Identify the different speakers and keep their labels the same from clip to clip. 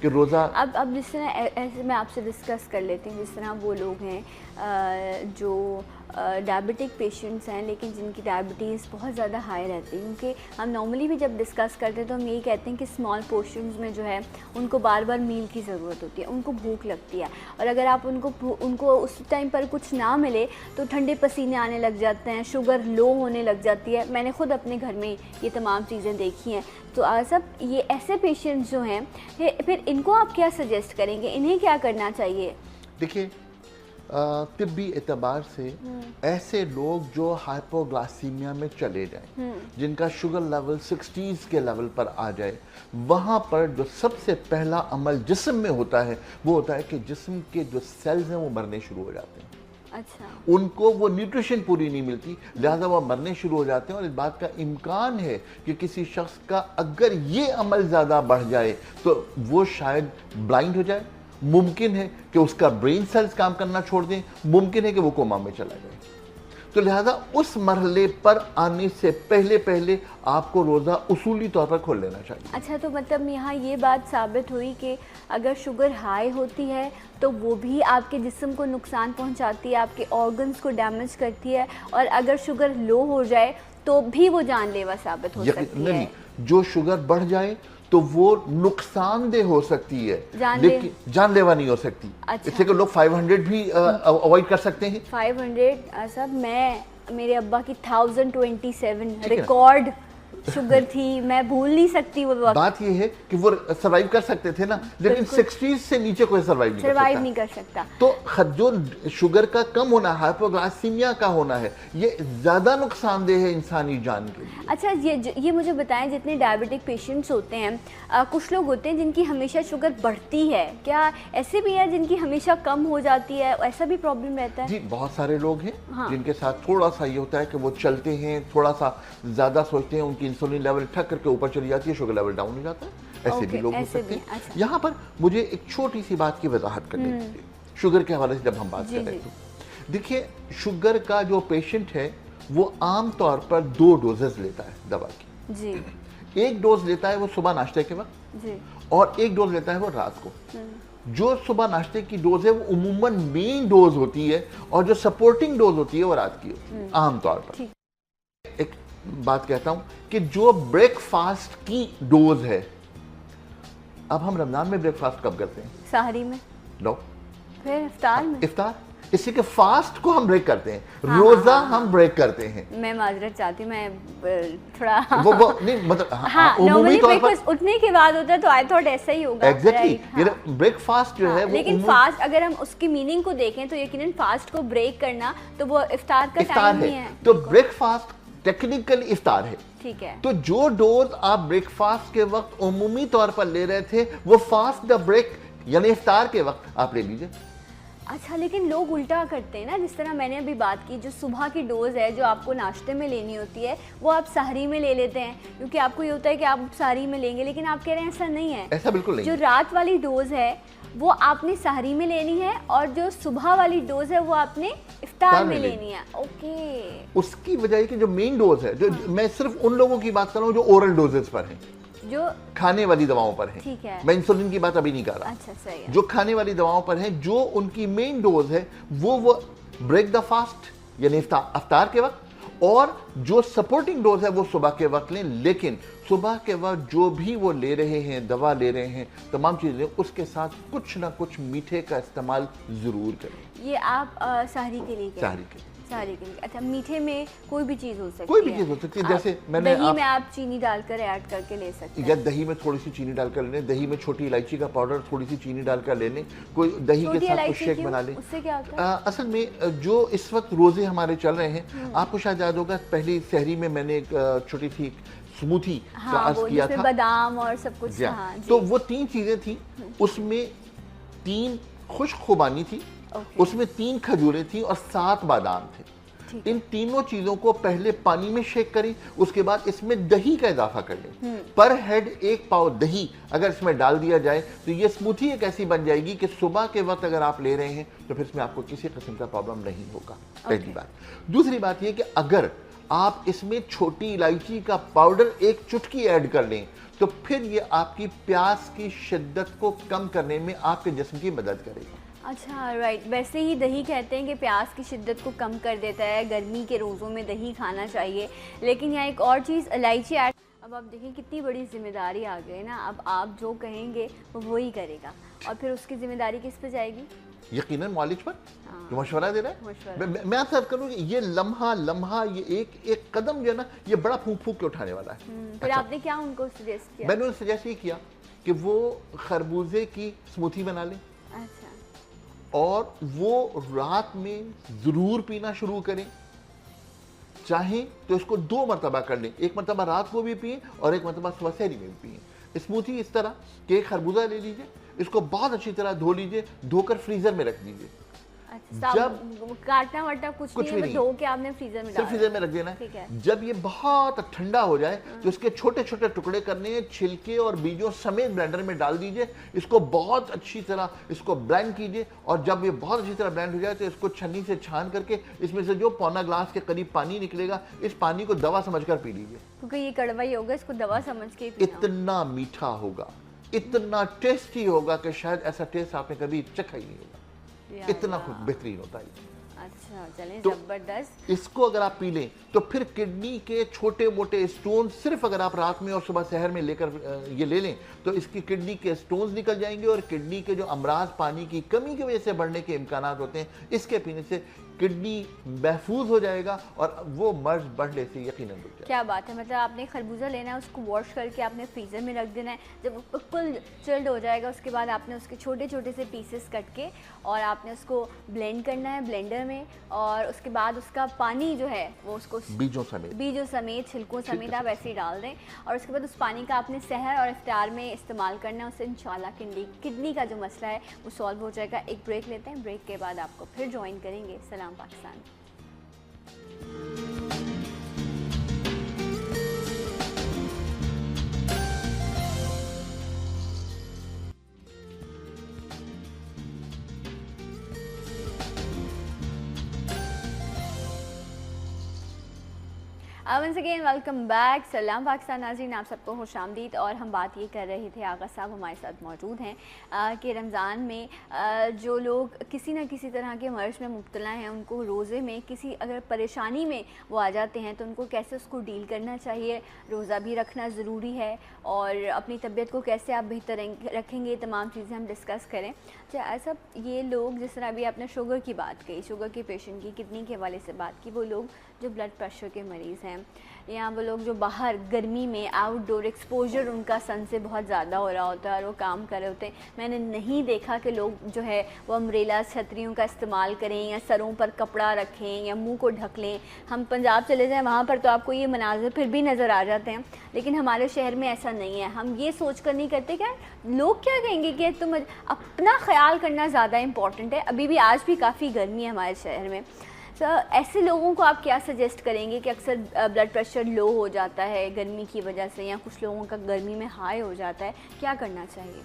Speaker 1: کہ روزہ
Speaker 2: اب جس طرح ایسے میں آپ سے ڈسکس کر لیتی ہوں، جس طرح وہ لوگ ہیں جو ڈائبٹک پیشنٹس ہیں لیکن جن کی ڈائبٹیز بہت زیادہ ہائی رہتی ہے، کیونکہ ہم نارملی بھی جب ڈسکس کرتے ہیں تو ہم یہی کہتے ہیں کہ اسمال پورشنز میں جو ہے ان کو بار بار میل کی ضرورت ہوتی ہے، ان کو بھوک لگتی ہے، اور اگر آپ ان کو اس ٹائم پر کچھ نہ ملے تو ٹھنڈے پسینے آنے لگ جاتے ہیں، شوگر لو ہونے لگ جاتی ہے. میں نے خود اپنے گھر میں یہ تمام چیزیں دیکھی ہیں. تو سب یہ ایسے پیشنٹس جو ہیں پھر ان کو آپ کیا سجیسٹ کریں گے، انہیں کیا کرنا چاہیے؟
Speaker 1: دیکھیے طبی اعتبار سے ایسے لوگ جو ہائپوگلائسیمیا میں چلے جائیں، جن کا شوگر لیول 60s کے لیول پر آ جائے، وہاں پر جو سب سے پہلا عمل جسم میں ہوتا ہے وہ ہوتا ہے کہ جسم کے جو سیلز ہیں وہ مرنے شروع ہو جاتے ہیں.
Speaker 2: اچھا.
Speaker 1: ان کو وہ نیوٹریشن پوری نہیں ملتی، لہذا وہ مرنے شروع ہو جاتے ہیں. اور اس بات کا امکان ہے کہ کسی شخص کا اگر یہ عمل زیادہ بڑھ جائے تو وہ شاید بلائنڈ ہو جائے، ممکن ہے کہ اس کا برین سیلز کام کرنا چھوڑ دیں، ممکن ہے کہ وہ کوما میں چلا جائے. تو لہذا اس مرحلے پر آنے سے پہلے آپ کو روزہ اصولی طور پر کھول لینا چاہیے.
Speaker 2: اچھا، تو مطلب یہاں یہ بات ثابت ہوئی کہ اگر شوگر ہائی ہوتی ہے تو وہ بھی آپ کے جسم کو نقصان پہنچاتی ہے، آپ کے آرگنز کو ڈیمیج کرتی ہے، اور اگر شوگر لو ہو جائے تو بھی وہ جان لیوا ثابت ہو سکتی ہے.
Speaker 1: نہیں، جو شوگر بڑھ جائے تو وہ نقصان دہ ہو سکتی ہے لیکن جان لیوا نہیں ہو سکتی. اس سے کہ لوگ 500 بھی اوائڈ کر سکتے ہیں.
Speaker 2: 500 سب میرے ابا کی 1027 ریکارڈ شوگر تھی، میں بھول نہیں سکتی وہ وقت.
Speaker 1: بات یہ ہے کہ وہ سروائیو کر سکتے تھے نا، لیکن 60s سے نیچے کوئی سروائیو نہیں کر سکتا. تو جو شوگر کا کم ہونا، ہائپوگلائسیمیا کا ہونا ہے، یہ زیادہ نقصان دہ ہے انسانی جان کے لیے.
Speaker 2: اچھا، یہ مجھے بتائیں، جتنے ڈائبٹک پیشنٹس ہوتے ہیں، کچھ لوگ ہوتے ہیں جن کی ہمیشہ شوگر بڑھتی ہے، کیا ایسے بھی ہیں جن کی ہمیشہ کم ہو جاتی ہے؟ ایسا بھی پرابلم رہتا ہے؟
Speaker 1: جی، بہت سارے لوگ ہیں جن کے ساتھ تھوڑا سا یہ ہوتا ہے کہ وہ چلتے ہیں، تھوڑا سا زیادہ سوچتے ہیں، ان کی انسولین لیول ٹھک کر کے اوپر چلی جاتی ہے، شوگر لیول ڈاؤن ہو جاتا ہے. ایسے بھی لوگ ہو سکتے ہیں. یہاں پر مجھے ایک چھوٹی سی بات کی وضاحت کرنی ہے شوگر کے حوالے سے جب ہم بات کر رہے ہیں. دیکھیے، شوگر کا جو پیشنٹ ہے وہ عام طور پر 2 ڈوزز لیتا ہے دوا کی.
Speaker 2: جی.
Speaker 1: ایک ڈوز لیتا ہے وہ صبح ناشتے کے وقت، اور ایک ڈوز لیتا ہے وہ رات کو. جو صبح ناشتے کی ڈوز ہے وہ عموماً مین ڈوز ہوتی ہے، اور جو سپورٹنگ ڈوز ہوتی ہے وہ رات کی ہوتی ہے عام طور پر. ایک بات کہتا ہوں کہ جو بریک فاسٹ کی ڈوز ہے، اب ہم رمضان میں بریک فاسٹ کب کرتے ہیں؟
Speaker 2: سحری میں.
Speaker 1: لو،
Speaker 2: پھر افطار میں.
Speaker 1: افطار، اس سے کہ فاسٹ کو ہم بریک کرتے ہیں، روزہ ہم بریک کرتے ہیں.
Speaker 2: میں معذرت چاہتی ہوں، میں تھوڑا
Speaker 1: وہ نہیں مطلب
Speaker 2: عمومی طور پر اٹھنے کے بعد ہوتا ہے تو آئی تھاٹ ایسا ہی ہوگا.
Speaker 1: ایگزیکٹلی، بریک فاسٹ جو ہے،
Speaker 2: لیکن فاسٹ اگر ہم اس کی میننگ کو دیکھیں تو یقیناً فاسٹ کو بریک کرنا تو وہ افطار کا ٹائم ہی ہے.
Speaker 1: تو بریک فاسٹ ٹیکنیکلی افطار ہے.
Speaker 2: ٹھیک ہے.
Speaker 1: تو جو ڈوز آپ بریک فاسٹ کے وقت عمومی طور پر لے رہے تھے وہ فاسٹ دا بریک یعنی افطار کے وقت آپ لے لیجئے.
Speaker 2: اچھا، لیکن لوگ الٹا کرتے ہیں نا، جس طرح میں نے ابھی بات کی، جو صبح کی ڈوز ہے جو آپ کو ناشتے میں لینی ہوتی ہے وہ آپ سحری میں لے لیتے ہیں، کیونکہ آپ کو یہ ہوتا ہے کہ آپ سحری میں لیں گے، لیکن آپ کہہ رہے ہیں ایسا نہیں ہے.
Speaker 1: ایسا بالکل نہیں.
Speaker 2: جو رات والی ڈوز ہے وہ آپ نے سحری میں لینی ہے، اور جو صبح والی ڈوز ہے وہ آپ نے افطار میں لینی ہے. اوکے.
Speaker 1: اس کی وجہ ہے کہ جو مین ڈوز ہے، جو میں صرف ان لوگوں کی بات کر رہا ہوں جو اورل ڈوزز پر ہیں، جو کھانے والی دواؤں پر ہیں.
Speaker 2: ٹھیک ہے.
Speaker 1: میں انسولین کی بات ابھی نہیں کر رہا.
Speaker 2: اچھا، صحیح ہے.
Speaker 1: جو کھانے والی دواؤں پر ہیں، جو ان کی مین ڈوز ہے وہ بریک دا فاسٹ یعنی افطار کے وقت، اور جو سپورٹنگ ڈوز ہے وہ صبح کے وقت لیں. لیکن صبح کے وقت جو بھی وہ لے رہے ہیں، دوا لے رہے ہیں، تمام چیزیں، اس کے ساتھ کچھ نہ کچھ میٹھے کا استعمال ضرور کریں.
Speaker 2: یہ آپ سحری کے لیے
Speaker 1: سحری کے لیے.
Speaker 2: اچھا، میٹھے میں کوئی بھی چیز ہو سکتی ہے؟
Speaker 1: کوئی بھی چیز ہو سکتی ہے. جیسے میں نے
Speaker 2: دہی میں آپ چینی ڈال کر ایڈ کر کے لے سکتے ہیں، یا
Speaker 1: دہی میں تھوڑی سی چینی ڈال کر لیں. دہی میں چھوٹی الائچی کا پاؤڈر تھوڑی سی چینی ڈال کر لے لیں. کوئی دہی کے ساتھ کچھ شیک بنا لیں.
Speaker 2: اس سے کیا ہوتا ہے؟
Speaker 1: اصل میں جو اس وقت روزے ہمارے چل رہے ہیں، آپ کو شاید یاد ہوگا پہلی سحری میں میں نے ایک چھوٹی سی سموتھی کا عرض کیا تھا،
Speaker 2: بادام اور سب کچھ.
Speaker 1: تو وہ 3 چیزیں تھیں. اس میں 3 خشک خوبانی تھی، اس میں 3 کھجوریں تھیں، اور 7 بادام تھے. ان تینوں چیزوں کو پہلے پانی میں شیک کریں، اس کے بعد اس میں دہی کا اضافہ کر لیں. پر ہیڈ 1 پاؤ دہی اگر اس میں ڈال دیا جائے تو یہ سموتھی ایک ایسی بن جائے گی کہ صبح کے وقت اگر آپ لے رہے ہیں تو پھر اس میں آپ کو کسی قسم کا پرابلم نہیں ہوگا. پہلی بات. دوسری بات یہ کہ اگر آپ اس میں چھوٹی الائچی کا پاؤڈر ایک چٹکی ایڈ کر لیں تو پھر یہ آپ کی پیاس کی شدت کو کم کرنے میں آپ کے جسم کی مدد کرے گا۔
Speaker 2: اچھا رائٹ، ویسے ہی دہی کہتے ہیں کہ پیاس کی شدت کو کم کر دیتا ہے، گرمی کے روزوں میں دہی کھانا چاہیے، لیکن یہاں ایک اور چیز الائچی ایڈ، اب آپ دیکھیں کتنی بڑی ذمہ داری آ گئی نا، اب آپ جو کہیں گے وہ وہی کرے گا، اور پھر اس کی ذمہ داری کس پہ جائے گی؟
Speaker 1: یقیناً معالج پر جو مشورہ دے رہا ہے۔ میں آپ سے عرض کروں کہ یہ لمحہ یہ ایک قدم جو ہے نا یہ بڑا پھونک پھونک کے اٹھانے والا ہے۔
Speaker 2: پھر آپ نے کیا ان کو سجیسٹ کیا؟
Speaker 1: میں نے سجیسٹ یہ کیا کہ وہ خربوزے کی سموتھی بنا لیں،
Speaker 2: اچھا، اور
Speaker 1: وہ رات میں ضرور پینا شروع کریں، چاہیں تو اس کو 2 مرتبہ کر لیں، ایک مرتبہ رات کو بھی پئیں اور ایک مرتبہ صبح سحری میں بھی پئیں۔ اسموتھی اس طرح کہ ایک خربوزہ لے لیجئے، اس کو بہت اچھی طرح دھو لیجئے، دھو کر فریزر میں رکھ دیجئے۔
Speaker 2: جب کاٹنا واٹنا کچھ نہیں، دھو کے آپ نے فریزر میں
Speaker 1: صرف فریزر میں رکھ دینا ہے۔ جب یہ بہت ٹھنڈا ہو جائے تو اس کے چھوٹے چھوٹے ٹکڑے کرنے ہیں، چھلکے اور بیجوں سمیت بلینڈر میں ڈال دیجئے، اس کو بہت اچھی طرح اس کو بلینڈ کیجئے، اور جب یہ بہت اچھی طرح بلینڈ ہو جائے تو اس کو چھنی سے چھان کر کے اس میں سے جو پونا گلاس کے قریب پانی نکلے گا اس پانی کو دوا سمجھ کر پی لیجئے،
Speaker 2: کیونکہ یہ کڑوا ہی ہوگا، اس کو دوا سمجھ کے پینا۔
Speaker 1: اتنا میٹھا ہوگا، اتنا ٹیسٹی ہوگا کہ شاید ایسا ٹیسٹ آپ نے کبھی چکھا ہی نہیں ہوگا، اتنا بہترین ہوتا ہے۔
Speaker 2: اچھا چلیں، زبردست۔
Speaker 1: اس کو اگر آپ پی لیں تو پھر کڈنی کے چھوٹے موٹے سٹون، صرف اگر آپ رات میں اور صبح سحر میں لے کر یہ لے لیں تو اس کی کڈنی کے سٹونز نکل جائیں گے، اور کڈنی کے جو امراض پانی کی کمی کی وجہ سے بڑھنے کے امکانات ہوتے ہیں اس کے پینے سے کڈنی محفوظ ہو جائے گا اور وہ مرض بڑھنے سے یقیناً رک جائے گا۔
Speaker 2: کیا بات ہے، مطلب آپ نے خربوزہ لینا ہے، اس کو واش کر کے آپ نے فریزر میں رکھ دینا ہے، جب وہ بالکل چلڈ ہو جائے گا اس کے بعد آپ نے اس کے چھوٹے چھوٹے سے پیسز کٹ کے اور آپ نے اس کو بلینڈ کرنا ہے بلینڈر میں، اور اس کے بعد اس کا پانی جو ہے وہ اس کو بیجوں سمیت چھلکوں سمیت آپ ایسے ہی ڈال دیں، اور اس کے بعد اس پانی کا آپ نے سحر اور افطار میں استعمال کرنا ہے، اس سے انشاءاللہ کڈنی کا جو مسئلہ ہے وہ سالو ہو جائے گا۔ ایک بریک لیتے ہیں، بریک کے بعد آپ کو پھر جوائن کریں گے سلام Pakistan. Once again welcome back, سلام پاکستان ناظرین، آپ سب کو خوش آمدید۔ اور ہم بات یہ کر رہے تھے، آغا صاحب ہمارے ساتھ موجود ہیں، کہ رمضان میں جو لوگ کسی نہ کسی طرح کے مرض میں مبتلا ہیں ان کو روزے میں کسی اگر پریشانی میں وہ آ جاتے ہیں تو ان کو کیسے اس کو ڈیل کرنا چاہیے، روزہ بھی رکھنا ضروری ہے، اور اپنی طبیعت کو کیسے آپ بہتر رکھیں گے، تمام چیزیں ہم ڈسکس کریں۔ ایسا یہ لوگ جس طرح ابھی آپ نے شوگر کی بات کی، شوگر کے پیشنٹ کی، کڈنی کے حوالے سے بات کی، وہ لوگ جو بلڈ پریشر کے مریض ہیں، یا وہ لوگ جو باہر گرمی میں آؤٹ ڈور ایکسپوجر ان کا سن سے بہت زیادہ ہو رہا ہوتا ہے اور وہ کام کر رہے ہوتے ہیں، میں نے نہیں دیکھا کہ لوگ جو ہے وہ امبریلا چھتریوں کا استعمال کریں یا سروں پر کپڑا رکھیں یا منہ کو ڈھک لیں۔ ہم پنجاب چلے جائیں وہاں پر تو آپ کو یہ مناظر پھر بھی نظر آ جاتے ہیں، لیکن ہمارے شہر میں ایسا نہیں ہے۔ ہم یہ سوچ کر نہیں کرتے کہ لوگ کیا کہیں گے، کہ تم اپنا خیال کرنا زیادہ امپورٹنٹ ہے۔ ابھی بھی آج بھی کافی گرمی ہے ہمارے شہر میں، ایسے لوگوں کو آپ کیا سجیسٹ کریں گے کہ اکثر بلڈ پریشر لو ہو جاتا ہے گرمی کی وجہ سے، یا کچھ لوگوں کا گرمی میں ہائی ہو جاتا ہے، کیا کرنا چاہیے؟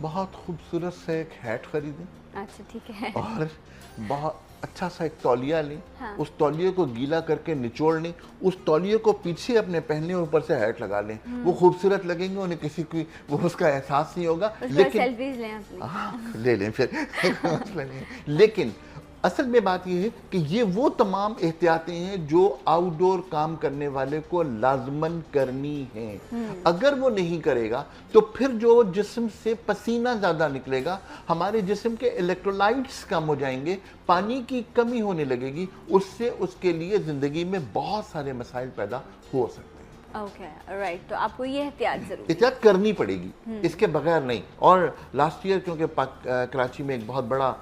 Speaker 1: بہت خوبصورت سے ایک ہیٹ خریدیں،
Speaker 2: اچھا ٹھیک ہے، اور
Speaker 1: بہت اچھا سا ایک تولیہ لیں، اس تولیے کو گیلا کر کے نچوڑ لیں، اس تولیے کو پیچھے اپنے پہننے اوپر سے ہیٹ لگا لیں، وہ خوبصورت لگیں گے، انہیں کسی کی وہ اس کا احساس نہیں ہوگا، لیکن
Speaker 2: سیلفیز لیں اپنی،
Speaker 1: لے لیں پھر لیکن اصل میں بات یہ ہے کہ یہ وہ تمام احتیاطیں ہیں جو آؤٹ ڈور کام کرنے والے کو لازماً کرنی ہیں۔ اگر وہ نہیں کرے گا تو پھر جو جسم سے پسینہ زیادہ نکلے گا، ہمارے جسم کے الیکٹرولائٹس کم ہو جائیں گے، پانی کی کمی ہونے لگے گی، اس سے اس کے لیے زندگی میں بہت سارے مسائل پیدا ہو سکتے ہیں۔
Speaker 2: اوکے رائٹ، تو آپ کو یہ
Speaker 1: احتیاط کرنی پڑے گی، اس کے بغیر نہیں۔ اور لاسٹ ایئر کیونکہ کراچی میں ایک بہت بڑا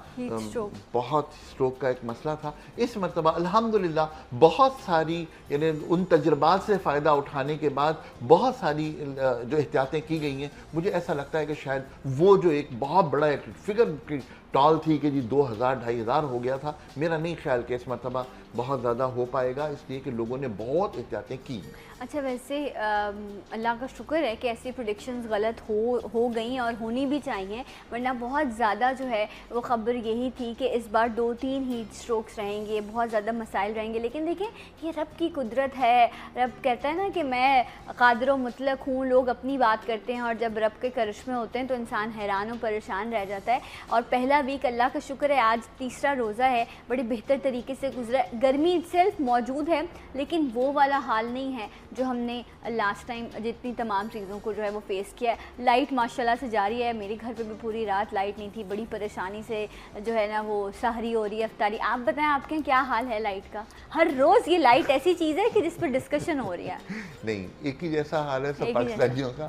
Speaker 1: بہت اسٹروک کا ایک مسئلہ تھا، اس مرتبہ الحمدللہ بہت ساری یعنی ان تجربات سے فائدہ اٹھانے کے بعد بہت ساری جو احتیاطیں کی گئی ہیں، مجھے ایسا لگتا ہے کہ شاید وہ جو ایک بہت بڑا ایک فگر ٹال تھی کہ جی 2000 2500 ہو گیا تھا. میرا نہیں خیال کہ اس مرتبہ بہت زیادہ ہو پائے گا، اس لیے کہ لوگوں نے بہت احتیاطیں کی.
Speaker 2: اچھا ویسے اللہ کا شکر ہے کہ ایسی پریڈکشنز غلط ہو گئیں اور ہونی بھی چاہیے، ورنہ بہت زیادہ جو ہے وہ خبر یہی تھی کہ اس بار 2-3 ہیٹ سٹروکس رہیں گے، بہت زیادہ مسائل رہیں گے. لیکن دیکھیں یہ رب کی قدرت ہے، رب کہتا ہے نا کہ میں قادر و مطلق ہوں. لوگ اپنی بات کرتے ہیں اور جب رب کے کرشمے ہوتے ہیں تو انسان حیران و پریشان رہ جاتا ہے. اور پہلا ویک اللہ کا شکر ہے آج تیسرا روزہ ہے، بڑی بہتر طریقے سے گزرا. گرمی سیلف موجود ہے لیکن وہ والا حال نہیں ہے جو ہم نے لاسٹ ٹائم جتنی تمام چیزوں کو جو ہے وہ فیس کیا ہے. لائٹ ماشاءاللہ سے جاری ہے، میرے گھر پہ بھی پوری رات لائٹ نہیں تھی، بڑی پریشانی سے جو ہے نا وہ سحری ہو رہی ہے، افطاری. آپ بتائیں آپ کے کیا حال ہے لائٹ کا؟ ہر روز یہ لائٹ ایسی چیز ہے کہ جس پہ ڈسکشن ہو رہی ہے.
Speaker 1: نہیں ایک ہی جیسا حال ہے سب پاکستانیوں کا،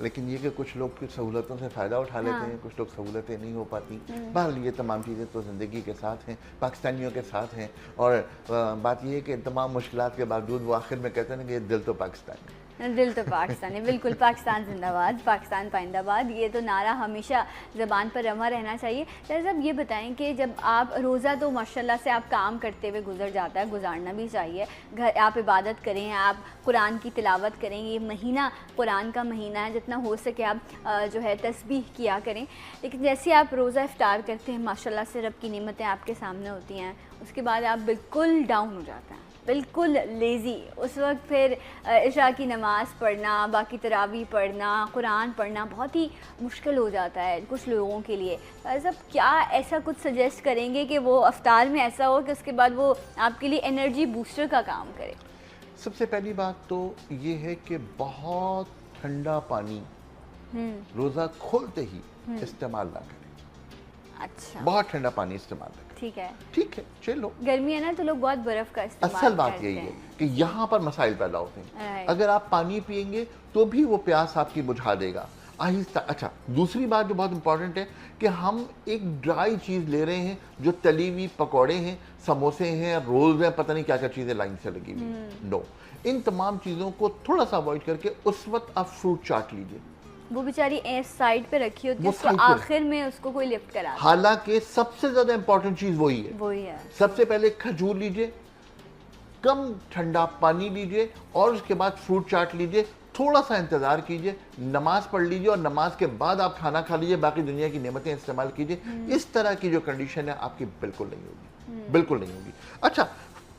Speaker 1: لیکن یہ کہ کچھ لوگ کچھ سہولتوں سے فائدہ اٹھا لیتے ہیں، کچھ لوگ سہولتیں نہیں ہو پاتی. بہرحال یہ تمام چیزیں تو زندگی کے ساتھ ہیں، پاکستانیوں کے ساتھ ہیں. اور بات یہ ہے کہ تمام مشکلات کے باوجود وہ آخر میں کہتے ہیں کہ یہ دل تو پاکستان ہے.
Speaker 2: دل تو پاکستان ہے، بالکل. پاکستان زندہ باد، پاکستان پائندہ باد، یہ تو نعرہ ہمیشہ زبان پر رواں رہنا چاہیے. صاحب یہ بتائیں کہ جب آپ روزہ تو ماشاءاللہ سے آپ کام کرتے ہوئے گزر جاتا ہے، گزارنا بھی چاہیے. گھر آپ عبادت کریں، آپ قرآن کی تلاوت کریں. یہ مہینہ قرآن کا مہینہ ہے، جتنا ہو سکے آپ جو ہے تسبیح کیا کریں. لیکن جیسے آپ روزہ افطار کرتے ہیں ماشاءاللہ سے رب کی نعمتیں آپ کے سامنے ہوتی ہیں، اس کے بعد آپ بالکل ڈاؤن ہو جاتے ہیں، بالکل لیزی. اس وقت پھر عشاء کی نماز پڑھنا، باقی تراویح پڑھنا، قرآن پڑھنا بہت ہی مشکل ہو جاتا ہے کچھ لوگوں کے لیے. سب کیا ایسا کچھ سجیسٹ کریں گے کہ وہ افطار میں ایسا ہو کہ اس کے بعد وہ آپ کے لیے انرجی بوسٹر کا کام کرے؟
Speaker 1: سب سے پہلی بات تو یہ ہے کہ بہت ٹھنڈا پانی روزہ کھولتے ہی استعمال نہ کریں.
Speaker 2: اچھا
Speaker 1: بہت ٹھنڈا پانی استعمال نہ کریں. ٹھیک ہے چلو،
Speaker 2: گرمی ہے نا تو لوگ بہت برف کا استعمال
Speaker 1: اصل بات یہی ہے کہ یہاں پر مسائل پیدا ہوتے ہیں. اگر آپ پانی پئیں گے تو بھی وہ پیاس آپ کی بجھا دے گا آہستہ. اچھا دوسری بات جو بہت امپورٹنٹ ہے کہ ہم ایک ڈرائی چیز لے رہے ہیں جو تلی ہوئی پکوڑے ہیں، سموسے ہیں، رولز ہیں، پتہ نہیں کیا کیا چیزیں لائن سے لگی ہوئی. نو، ان تمام چیزوں کو تھوڑا سا اوائڈ کر کے اس وقت آپ فروٹ چاٹ لیجئے.
Speaker 2: وہ بیچاری سائڈ پہ رکھی ہوتی ہے، اس کو آخر میں اس کو کوئی لفٹ کرا.
Speaker 1: حالانکہ سب سے زیادہ امپورٹنٹ چیز وہی ہے. سب سے پہلے کھجور لیجئے، کم ٹھنڈا پانی لیجئے اور اس کے بعد فروٹ چاٹ لیجئے. تھوڑا سا انتظار کیجئے، نماز پڑھ لیجئے اور نماز کے بعد آپ کھانا کھا لیجئے، باقی دنیا کی نعمتیں استعمال کیجئے. اس طرح کی جو کنڈیشن ہے آپ کی بالکل نہیں ہوگی، بالکل نہیں ہوگی. اچھا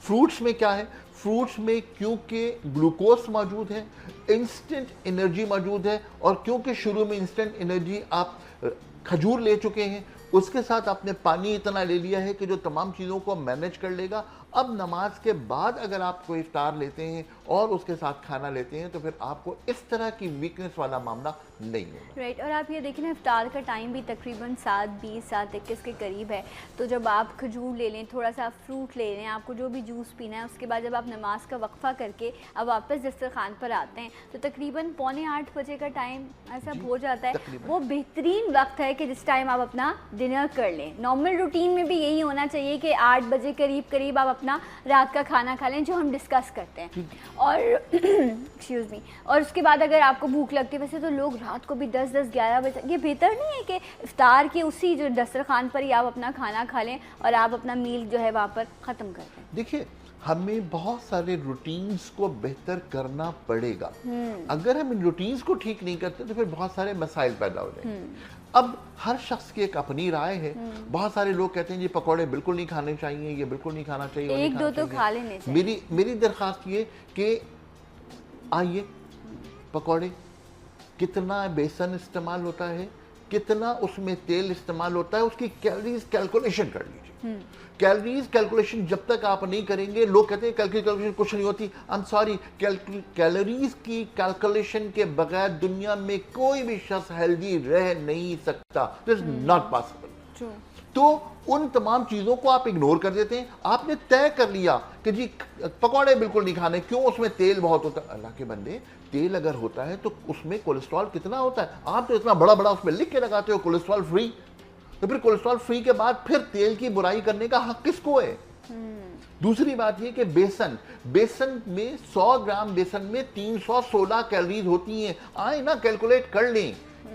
Speaker 1: فروٹس میں کیا ہے؟ فروٹس میں کیونکہ گلوکوز موجود ہے، انسٹنٹ انرجی موجود ہے، اور کیونکہ شروع میں انسٹنٹ انرجی آپ کھجور لے چکے ہیں، اس کے ساتھ آپ نے پانی اتنا لے لیا ہے کہ جو تمام چیزوں کو مینیج کر لے گا. اب نماز کے بعد اگر آپ کو افطار لیتے ہیں اور اس کے ساتھ کھانا لیتے ہیں تو پھر آپ کو اس طرح کی ویکنس والا معاملہ نہیں ہوگا.
Speaker 2: رائٹ. اور آپ یہ دیکھیں نا افطار کا ٹائم بھی تقریباً 7:20 7:21 کے قریب ہے. تو جب آپ کھجور لے لیں، تھوڑا سا فروٹ لے لیں، آپ کو جو بھی جوس پینا ہے، اس کے بعد جب آپ نماز کا وقفہ کر کے اب واپس دسترخوان پر آتے ہیں تو تقریباً 7:45 بجے کا ٹائم ایسا ہو جاتا ہے. وہ بہترین وقت ہے کہ جس ٹائم آپ اپنا ڈنر کر لیں. نارمل روٹین میں بھی یہی ہونا چاہیے کہ 8 بجے قریب آپ اپنا رات کا کھانا کھا لیں، جو ہم ڈسکس کرتے ہیں. اور ایکسکیوز می، اور اس کے بعد اگر آپ کو بھوک لگتی ہے، ویسے تو لوگ رات کو بھی 10-11 بجے، یہ بہتر نہیں ہے کہ افطار کے اسی جو دسترخوان پر ہی آپ اپنا کھانا کھا لیں اور آپ اپنا میل جو ہے وہاں پر ختم کر دیں؟
Speaker 1: دیکھیے ہمیں بہت سارے روٹینز کو بہتر کرنا پڑے گا. اگر ہم ان روٹینز کو ٹھیک نہیں کرتے تو پھر بہت سارے مسائل پیدا ہو جائیں گے. اب ہر شخص کی ایک اپنی رائے ہے. بہت سارے لوگ کہتے ہیں یہ پکوڑے بالکل نہیں کھانے چاہیے، یہ بالکل نہیں کھانا چاہیے،
Speaker 2: ایک دو تو کھا لینے چاہیے.
Speaker 1: میری درخواست یہ کہ آئیے پکوڑے کتنا بیسن استعمال ہوتا ہے، کتنا اس میں تیل استعمال ہوتا ہے، اس کی کیلریز کیلکولیشن کر لیجیے. کیلریز کیلکولیشن جب تک آپ نہیں کریں گے، لوگ کہتے ہیں کیلکولیشن کچھ نہیں ہوتی. I'm sorry، کیلریز کی کیلکولیشن کے بغیر دنیا میں کوئی بھی شخص ہیلدی رہ نہیں سکتا. This is not possible. تو ان تمام چیزوں کو آپ اگنور کر دیتے ہیں. آپ نے طے کر لیا کہ جی پکوڑے بالکل نہیں کھانے، کیوں؟ اس میں تیل بہت ہوتا ہے. اللہ کے بندے، تیل اگر ہوتا ہے تو اس میں کولیسٹرول کتنا ہوتا ہے؟ آپ تو اتنا بڑا اس میں لکھ کے لگاتے ہو کولیسٹرول فری. تو پھر کولیسٹرول فری کے بعد پھر تیل کی برائی کرنے کا حق کس کو ہے؟ دوسری بات یہ کہ بیسن میں 100 گرام بیسن میں 316 کیلریز ہوتی ہیں. آئیں نا کیلکولیٹ کر لیں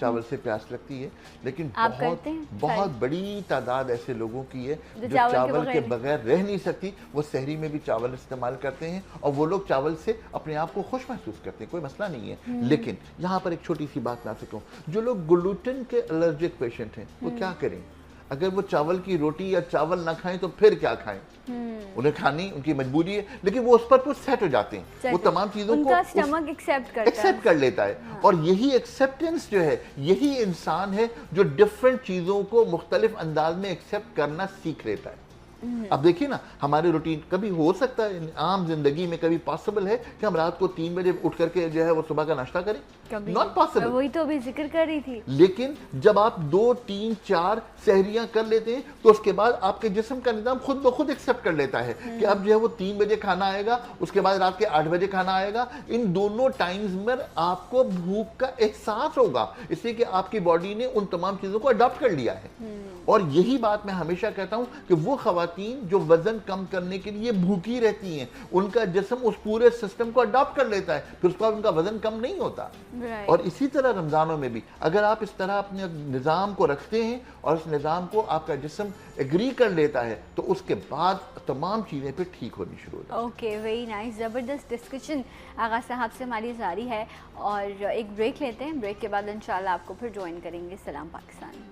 Speaker 1: چاول سے پیاس لگتی ہے، لیکن بہت بڑی تعداد ایسے لوگوں کی ہے جو چاول کے بغیر رہ نہیں سکتی. وہ سحری میں بھی چاول استعمال کرتے ہیں اور وہ لوگ چاول سے اپنے آپ کو خوش محسوس کرتے ہیں، کوئی مسئلہ نہیں ہے. لیکن یہاں پر ایک چھوٹی سی بات میں آپ سے کہوں، جو لوگ گلوٹن کے الرجک پیشنٹ ہیں وہ کیا کریں؟ اگر وہ چاول کی روٹی یا چاول نہ کھائیں تو پھر کیا کھائیں؟ انہیں کھانی ان کی مجبوری ہے، لیکن وہ اس پر سیٹ ہو جاتے ہیں، وہ تمام چیزوں کو ایکسیپٹ کر لیتا ہے. اور یہی ایکسیپٹنس جو ہے، یہی انسان ہے جو ڈیفرنٹ چیزوں کو مختلف انداز میں ایکسیپٹ کرنا سیکھ لیتا ہے. اب دیکھیے نا، ہمارے روٹین کبھی ہو سکتا ہے عام زندگی میں، کبھی پاسبل ہے کہ ہم رات کو 3 بجے اٹھ کر کے جو ہے وہ صبح کا ناشتہ کریں؟ Not possible.
Speaker 2: وہی تو ابھی ذکر کر رہی تھی.
Speaker 1: لیکن جب آپ 2 3 4 سحریاں کر لیتے ہیں تو اس کے بعد آپ کے جسم کا نظام خود بخود ایکسیپٹ کر لیتا ہے کہ اب جو ہے وہ 3 بجے کھانا آئے گا، اس کے بعد رات کے 8 بجے کھانا آئے گا. ان دونوں ٹائمز میں آپ کو بھوک کا احساس ہوگا، اس لیے کہ آپ کی باڈی نے ان تمام چیزوں کو اڈاپٹ کر لیا ہے. اور یہی بات میں ہمیشہ کہتا ہوں کہ وہ خواتین جو وزن کم کرنے کے لیے بھوکی رہتی ہیں، ان کا جسم اس پورے سسٹم کو اڈاپٹ کر لیتا ہے، پھر اس کے بعد ان کا وزن کم نہیں ہوتا. اور اسی طرح رمضانوں میں بھی اگر آپ اس طرح اپنے نظام کو رکھتے ہیں اور اس نظام کو آپ کا جسم ایگری کر لیتا ہے تو اس کے بعد تمام چیزیں پھر ٹھیک ہونی شروع ہو جاتی ہیں.
Speaker 2: اوکے، ویری نائس، زبردست ڈسکشن آغا صاحب سے ہماری جاری ہے. اور ایک بریک لیتے ہیں، بریک کے بعد انشاءاللہ آپ کو پھر جوائن کریں گے. سلام Pakistan.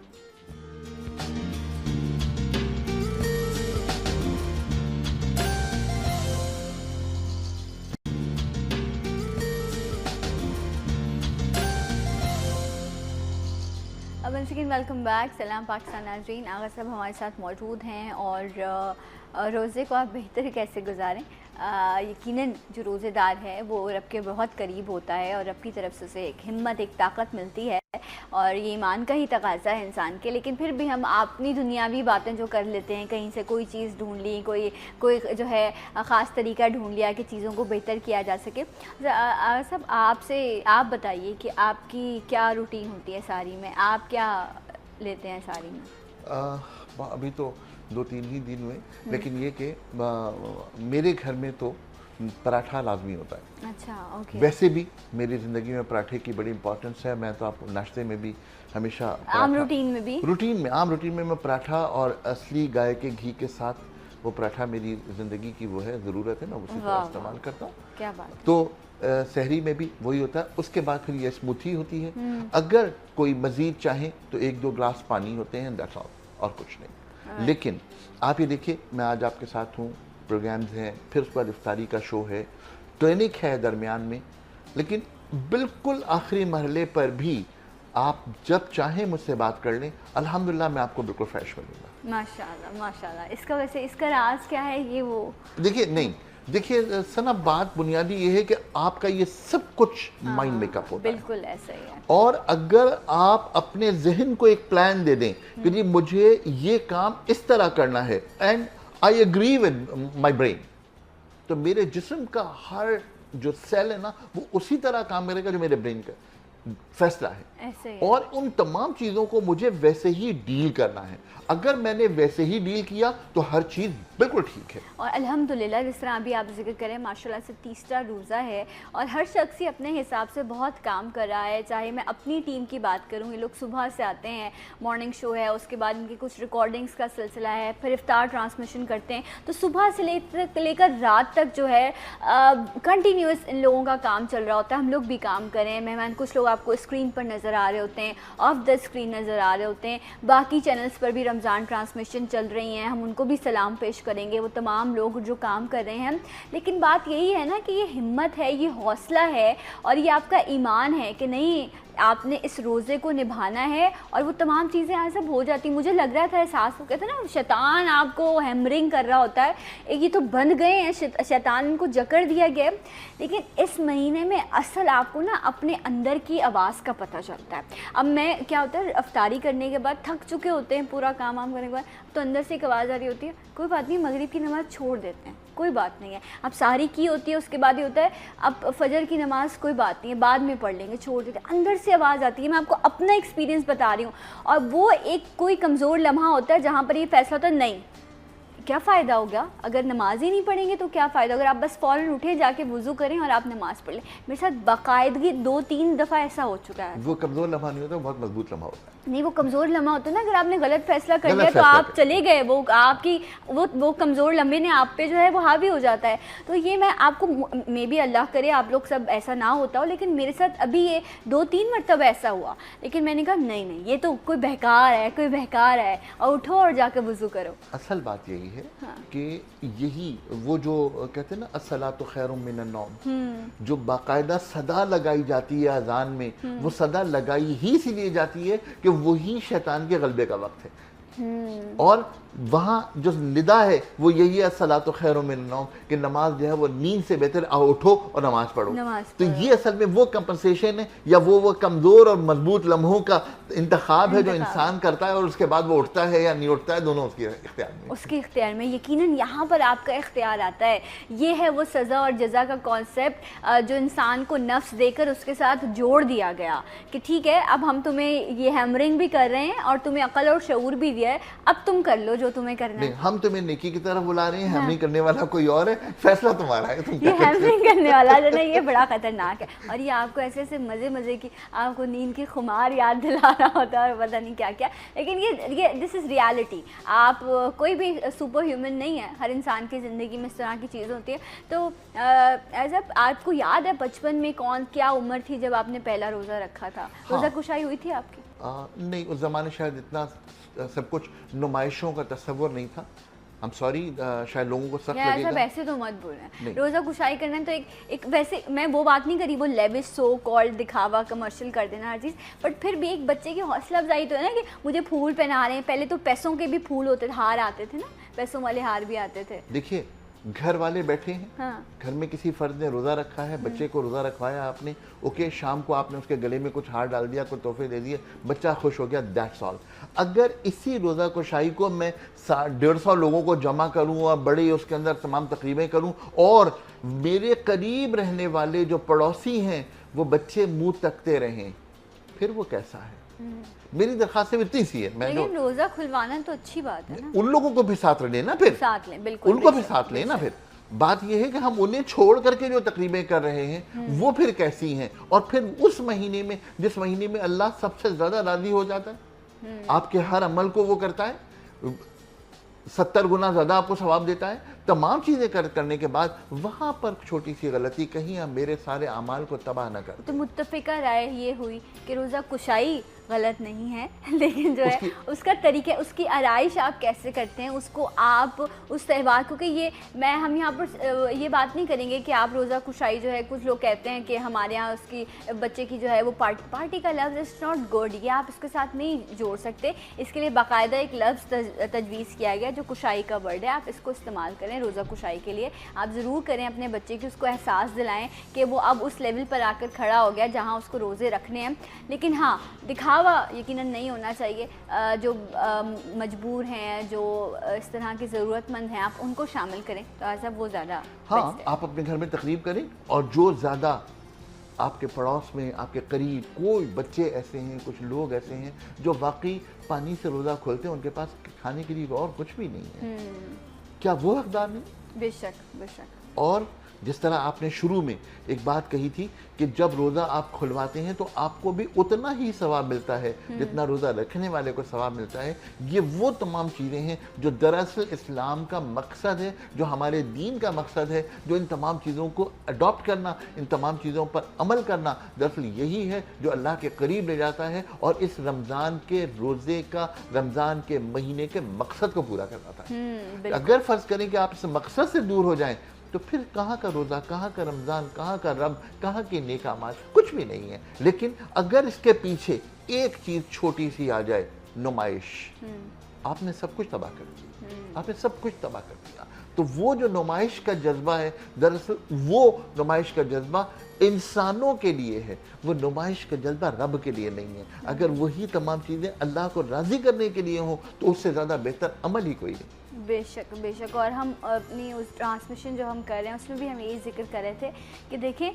Speaker 2: Once again welcome back. سلام پاکستان ناظرین، آغا صاحب ہمارے ساتھ موجود ہیں. اور روزے کو آپ بہتر کیسے گزاریں؟ یقیناً جو روزے دار ہے وہ رب کے بہت قریب ہوتا ہے اور رب کی طرف سے اسے ایک ہمت، ایک طاقت ملتی ہے، اور یہ ایمان کا ہی تقاضا ہے انسان کے. لیکن پھر بھی ہم اپنی دنیاوی باتیں جو کر لیتے ہیں، کہیں سے کوئی چیز ڈھونڈ لی، کوئی جو ہے خاص طریقہ ڈھونڈ لیا کہ چیزوں کو بہتر کیا جا سکے. سب آپ بتائیے کہ آپ کی کیا روٹین ہوتی ہے ساری میں؟ آپ کیا لیتے ہیں ساری میں؟
Speaker 1: ابھی تو 2-3 ہی دن ہوئے، لیکن یہ کہ میرے گھر میں تو پراٹھا لازمی ہوتا ہے.
Speaker 2: اچھا، اوکے.
Speaker 1: ویسے بھی میری زندگی میں پراٹھے کی بڑی امپورٹنس ہے. میں تو آپ ناشتے میں بھی ہمیشہ
Speaker 2: عام روٹین
Speaker 1: میں میں پراٹھا اور اصلی گائے کے گھی کے ساتھ وہ پراٹھا میری زندگی کی وہ ہے، ضرورت ہے، میں اسی طرح استعمال کرتا ہوں.
Speaker 2: کیا بات.
Speaker 1: تو سحری میں بھی وہی ہوتا ہے. اس کے بعد پھر یہ اسموتھی ہوتی ہے. اگر کوئی مزید چاہیں تو 1-2 گلاس پانی ہوتے ہیں، دیٹس آل، اور کچھ نہیں. لیکن آپ یہ دیکھیں، میں آج آپ کے ساتھ ہوں، پروگرامز ہیں، پھر اس کے بعد افطاری کا شو ہے، کلینک ہے درمیان میں. لیکن بالکل آخری مرحلے پر بھی آپ جب چاہیں مجھ سے بات کر لیں، الحمدللہ میں آپ کو بالکل فریش ملوں گا.
Speaker 2: ماشاءاللہ ماشاءاللہ. اس کا ویسے اس کا راز کیا ہے؟ یہ وہ
Speaker 1: دیکھیے سنا، بات بنیادی یہ ہے کہ آپ کا یہ سب کچھ مائنڈ میک اپ ہوتا ہے.
Speaker 2: بالکل ایسا ہی ہے.
Speaker 1: اور اگر آپ اپنے ذہن کو ایک پلان دے دیں کہ جی مجھے یہ کام اس طرح کرنا ہے، and I agree with my brain, تو میرے جسم کا ہر جو سیل ہے نا وہ اسی طرح کام کرے گا جو میرے برین کا فیصلہ ہے. اور ان تمام چیزوں کو مجھے ویسے ہی ڈیل کرنا ہے. اگر میں نے ویسے ہی ڈیل کیا تو ہر چیز بالکل ٹھیک ہے. اور
Speaker 2: الحمدللہ جس طرح ابھی آپ ذکر کریں، ماشاءاللہ سے 30واں روزہ ہے اور ہر شخص ہی اپنے حساب سے بہت کام کر رہا ہے. چاہے میں اپنی ٹیم کی بات کروں، یہ لوگ صبح سے آتے ہیں، مارننگ شو ہے، اس کے بعد ان کی کچھ ریکارڈنگز کا سلسلہ ہے، پھر افطار ٹرانسمیشن کرتے ہیں. تو صبح سے لے کر رات تک جو ہے کنٹینیوس ان لوگوں کا کام چل رہا ہوتا ہے. ہم لوگ بھی کام کریں. مہمان کچھ لوگ آپ کو اسکرین پر نظر آ رہے ہوتے ہیں، آف دا اسکرین نظر آ رہے ہوتے ہیں. باقی چینلز پر بھی رمضان ٹرانسمیشن چل رہی ہیں، ہم ان کو بھی سلام پیش کریں گے، وہ تمام لوگ جو کام کر رہے ہیں. لیکن بات یہی ہے نا کہ یہ ہمت ہے، یہ حوصلہ ہے اور یہ آپ کا ایمان ہے کہ نہیں آپ نے اس روزے کو نبھانا ہے اور وہ تمام چیزیں آج سب ہو جاتی. مجھے لگ رہا تھا، احساس ہو گیا تھا نا، شیطان آپ کو ہیمرنگ کر رہا ہوتا ہے، یہ تو بند گئے ہیں، شیطان ان کو جکڑ دیا گیا. لیکن اس مہینے میں اصل آپ کو نا اپنے اندر کی آواز کا پتہ چلتا ہے. اب میں کیا ہوتا ہے، افطاری کرنے کے بعد تھک چکے ہوتے ہیں پورا کام کرنے کے بعد، تو اندر سے ایک آواز آ رہی ہوتی ہے، کوئی بات نہیں، مغرب کی نماز چھوڑ دیتے ہیں، کوئی بات نہیں ہے. اب سحری کی ہوتی ہے، اس کے بعد یہ ہوتا ہے اب فجر کی نماز کوئی بات نہیں ہے، بعد میں پڑھ لیں گے، چھوڑ دیتے ہیں. اندر سے آواز آتی ہے. میں آپ کو اپنا ایکسپیرینس بتا رہی ہوں. اور وہ ایک کوئی کمزور لمحہ ہوتا ہے جہاں پر یہ فیصلہ ہوتا ہے نہیں کیا فائدہ ہوگا اگر نماز ہی نہیں پڑھیں گے؟ تو کیا فائدہ؟ اگر آپ بس فوراً اٹھے جا کے وضو کریں اور آپ نماز پڑھ لیں. میرے ساتھ باقاعدگی 2-3 دفعہ ایسا ہو چکا ہے.
Speaker 1: وہ کمزور لمحہ نہیں ہوتا، بہت مضبوط لمحہ ہوتا ہے.
Speaker 2: نہیں، وہ کمزور لمحہ ہوتا ہے نا. اگر آپ نے غلط فیصلہ کر لیا تو آپ چلے گئے، وہ آپ کی وہ کمزور لمحے نے آپ پہ جو ہے وہ حاوی ہو جاتا ہے. تو یہ میں آپ کو مے بی اللہ کرے آپ لوگ سب ایسا نہ ہوتا ہو، لیکن میرے ساتھ ابھی یہ 2-3 مرتبہ ایسا ہوا. لیکن میں نے کہا نہیں یہ تو کوئی بہکار ہے، اور اٹھو اور جا کے وضو کرو.
Speaker 1: اصل بات یہی ہے کہ یہی وہ جو کہتے ہیں نا الصلاۃ خیر من النوم، جو باقاعدہ صدا لگائی جاتی ہے اذان میں، وہ صدا لگائی ہی اسی لیے جاتی ہے کہ وہی شیطان کے غلبے کا وقت ہے. اور وہاں جو ندا ہے وہ یہی ہے الصلاۃ خیر من النوم، کہ نماز جو ہے وہ نیند سے بہتر، آؤ اٹھو اور نماز پڑھو. تو یہ اصل میں وہ کمپنسیشن ہے یا وہ کمزور اور مضبوط لمحوں کا انتخاب ہے جو انسان کرتا ہے، اور اس کے بعد وہ اٹھتا ہے یا نہیں اٹھتا ہے، دونوں اس کے اختیار میں.
Speaker 2: اس کے اختیار میں یقیناً یہاں پر آپ کا اختیار آتا ہے. یہ ہے وہ سزا اور جزا کا کانسیپٹ جو انسان کو نفس دے کر اس کے ساتھ جوڑ دیا گیا کہ ٹھیک ہے اب ہم تمہیں یہ ہیمرنگ بھی کر رہے ہیں اور تمہیں عقل اور شعور بھی دیا ہے، اب تم کر لو جو تمہیں کرنا ہے.
Speaker 1: ہم تمہیں نیکی کی طرف بلا رہے ہیں، ہیمرنگ کرنے والا کوئی اور ہے، فیصلہ تمہارا ہے.
Speaker 2: یہ ہیمرنگ کرنے والا جو نا یہ بڑا خطرناک ہے، اور یہ آپ کو ایسے ایسے مزے کی آپ کو نیند کی خمار یاد دلا رہا ہوتا ہے اور پتہ نہیں کیا کیا. لیکن یہ دس از ریالٹی. آپ کوئی بھی سپر ہیومن نہیں ہے، ہر انسان کی زندگی میں اس طرح کی چیزیں ہوتی ہیں. تو ایز آپ کو یاد ہے بچپن میں کیا عمر تھی جب آپ نے پہلا روزہ رکھا تھا؟ روزہ کشائی ہوئی تھی آپ کی؟
Speaker 1: نہیں، اس زمانے شاید اتنا سب کچھ نمائشوں کا تصور نہیں تھا. سوری، شاید لوگوں کو سخت لگے گا.
Speaker 2: ویسے تو مت بولیں، روزہ کشائی کرنا تو ایک ویسے میں وہ بات نہیں کری وہ لیوش سو کالڈ دکھاوا کمرشل کر دینا ہر چیز، بٹ پھر بھی ایک بچے کی حوصلہ افزائی تو ہے نا کہ مجھے پھول پہنا رہے ہیں. پہلے تو پیسوں کے بھی پھول ہوتے تھے، ہار آتے تھے نا، پیسوں والے ہار بھی آتے تھے.
Speaker 1: دیکھیے گھر والے بیٹھے ہیں، گھر میں کسی فرد نے روزہ رکھا ہے، بچے کو روزہ رکھوایا آپ نے، اوکے، شام کو آپ نے اس کے گلے میں کچھ ہار ڈال دیا، کوئی تحفے دے دیے، بچہ خوش ہو گیا، دیٹس آل. اگر اسی روزہ کشائی کو میں 150 لوگوں کو جمع کروں اور بڑے اس کے اندر تمام تقریبیں کروں، اور میرے قریب رہنے والے جو پڑوسی ہیں وہ بچے منہ تکتے رہیں، پھر وہ کیسا ہے؟ میری درخواست اتنی سی ہے.
Speaker 2: لیکن روزہ کھلوانا تو اچھی بات ہے نا،
Speaker 1: ان لوگوں کو بھی ساتھ لیں نا، پھر
Speaker 2: ساتھ لیں، بالکل
Speaker 1: ان کو بھی ساتھ لیں نا. پھر بات یہ ہے کہ ہم انہیں چھوڑ کر کے جو تقریبیں کر رہے ہیں وہ پھر کیسی ہیں، اور پھر اس مہینے میں جس مہینے میں اللہ سب سے زیادہ راضی ہو جاتا ہے، آپ کے ہر عمل کو وہ کرتا ہے، 70 گنا زیادہ آپ کو ثواب دیتا ہے. تمام چیزیں کرنے کے بعد وہاں پر چھوٹی سی غلطی کہیں ہم میرے سارے اعمال کو تباہ نہ کر.
Speaker 2: تو متفقہ رائے یہ ہوئی کہ روزہ کشائی غلط نہیں ہے، لیکن جو ہے اس کا طریقہ، اس کی آرائش آپ کیسے کرتے ہیں، اس کو آپ اس تہوار، کیونکہ ہم یہاں پر یہ بات نہیں کریں گے کہ آپ روزہ کشائی جو ہے، کچھ لوگ کہتے ہیں کہ ہمارے یہاں اس کی بچے کی جو ہے وہ پارٹی کا لفظ از ناٹ گڈ، یہ آپ اس کے ساتھ نہیں جوڑ سکتے. اس کے لیے باقاعدہ ایک لفظ تجویز کیا گیا جو کشائی کا ورڈ ہے، آپ اس کو استعمال کریں روزہ کشائی کے لیے. آپ ضرور کریں اپنے بچے کی، اس کو احساس دلائیں کہ وہ اب اس لیول پر آ کر کھڑا ہو گیا جہاں اس کو روزے رکھنے ہیں. لیکن ہاں، دکھاوا یقیناً نہیں ہونا چاہیے. جو مجبور ہیں، جو اس طرح کی ضرورت مند ہیں، آپ ان کو شامل کریں تو ایسا وہ زیادہ.
Speaker 1: ہاں، آپ اپنے گھر میں تقریب کریں، اور جو زیادہ آپ کے پڑوس میں، آپ کے قریب کوئی بچے ایسے ہیں، کچھ لوگ ایسے ہیں جو واقعی پانی سے روزہ کھولتے ہیں، ان کے پاس کھانے کے لیے اور کچھ بھی نہیں ہے، کیا وہ حقدار نہیں؟
Speaker 2: بے شک، بے شک.
Speaker 1: اور جس طرح آپ نے شروع میں ایک بات کہی تھی کہ جب روزہ آپ کھلواتے ہیں تو آپ کو بھی اتنا ہی ثواب ملتا ہے جتنا روزہ رکھنے والے کو ثواب ملتا ہے. یہ وہ تمام چیزیں ہیں جو دراصل اسلام کا مقصد ہے، جو ہمارے دین کا مقصد ہے، جو ان تمام چیزوں کو اڈاپٹ کرنا، ان تمام چیزوں پر عمل کرنا، دراصل یہی ہے جو اللہ کے قریب لے جاتا ہے اور اس رمضان کے روزے کا، رمضان کے مہینے کے مقصد کو پورا کرواتا ہے. اگر فرض کریں کہ آپ اس مقصد سے دور ہو جائیں تو پھر کہاں کا روزہ، کہاں کا رمضان، کہاں کا رب، کہاں کے نیک اعمال، کچھ بھی نہیں ہے. لیکن اگر اس کے پیچھے ایک چیز چھوٹی سی آ جائے، نمائش، آپ نے سب کچھ تباہ کر دیا، آپ نے سب کچھ تباہ کر دیا. تو وہ جو نمائش کا جذبہ ہے، دراصل وہ نمائش کا جذبہ انسانوں کے لیے ہے، وہ نمائش کا جذبہ رب کے لیے نہیں ہے. اگر وہی تمام چیزیں اللہ کو راضی کرنے کے لیے ہوں تو اس سے زیادہ بہتر عمل ہی کوئی نہیں.
Speaker 2: بے شک، بے شک. اور ہم اپنی اس ٹرانسمیشن جو ہم کر رہے ہیں اس میں بھی ہم یہی ذکر کر رہے تھے کہ دیکھیں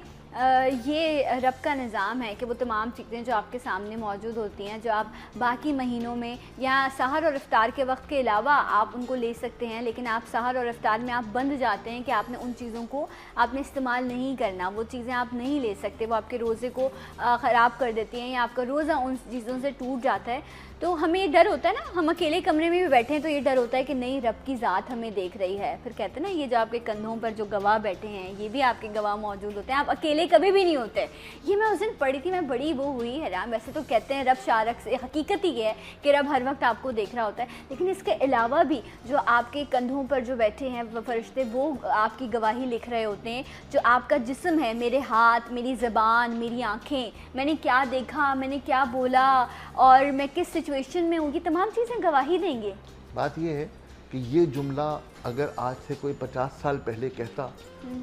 Speaker 2: یہ رب کا نظام ہے کہ وہ تمام چیزیں جو آپ کے سامنے موجود ہوتی ہیں، جو آپ باقی مہینوں میں یا سحر اور افطار کے وقت کے علاوہ آپ ان کو لے سکتے ہیں، لیکن آپ سحر اور افطار میں آپ بند جاتے ہیں کہ آپ نے ان چیزوں کو آپ نے استعمال نہیں کرنا، وہ چیزیں آپ نہیں لے سکتے، وہ آپ کے روزے کو خراب کر دیتی ہیں یا آپ کا روزہ ان چیزوں سے ٹوٹ جاتا ہے۔ تو ہمیں یہ ڈر ہوتا ہے نا، ہم اکیلے کمرے میں بھی بیٹھے ہیں تو یہ ڈر ہوتا ہے کہ نہیں رب کی ذات ہمیں دیکھ رہی ہے۔ پھر کہتے ہیں نا یہ جو آپ کے کندھوں پر جو گواہ بیٹھے ہیں یہ بھی آپ کے گواہ موجود ہوتے ہیں، آپ اکیلے کبھی بھی نہیں ہوتے۔ یہ میں اس دن پڑھی تھی، میں بڑی وہ ہوئی حیران۔ ویسے تو کہتے ہیں رب شارک سے، حقیقت ہی یہ ہے کہ رب ہر وقت آپ کو دیکھ رہا ہوتا ہے، لیکن اس کے علاوہ بھی جو آپ کے کندھوں پر جو بیٹھے ہیں فرشتے وہ آپ کی گواہی لکھ رہے ہوتے ہیں۔ جو آپ کا جسم ہے، میرے ہاتھ، میری زبان، میری آنکھیں، میں نے کیا دیکھا، میں نے کیا بولا اور میں کس سچویشن میں ہوں، یہ تمام چیزیں گواہی دیں گے۔
Speaker 1: بات یہ ہے کہ یہ جملہ اگر آج سے کوئی 50 سال پہلے کہتا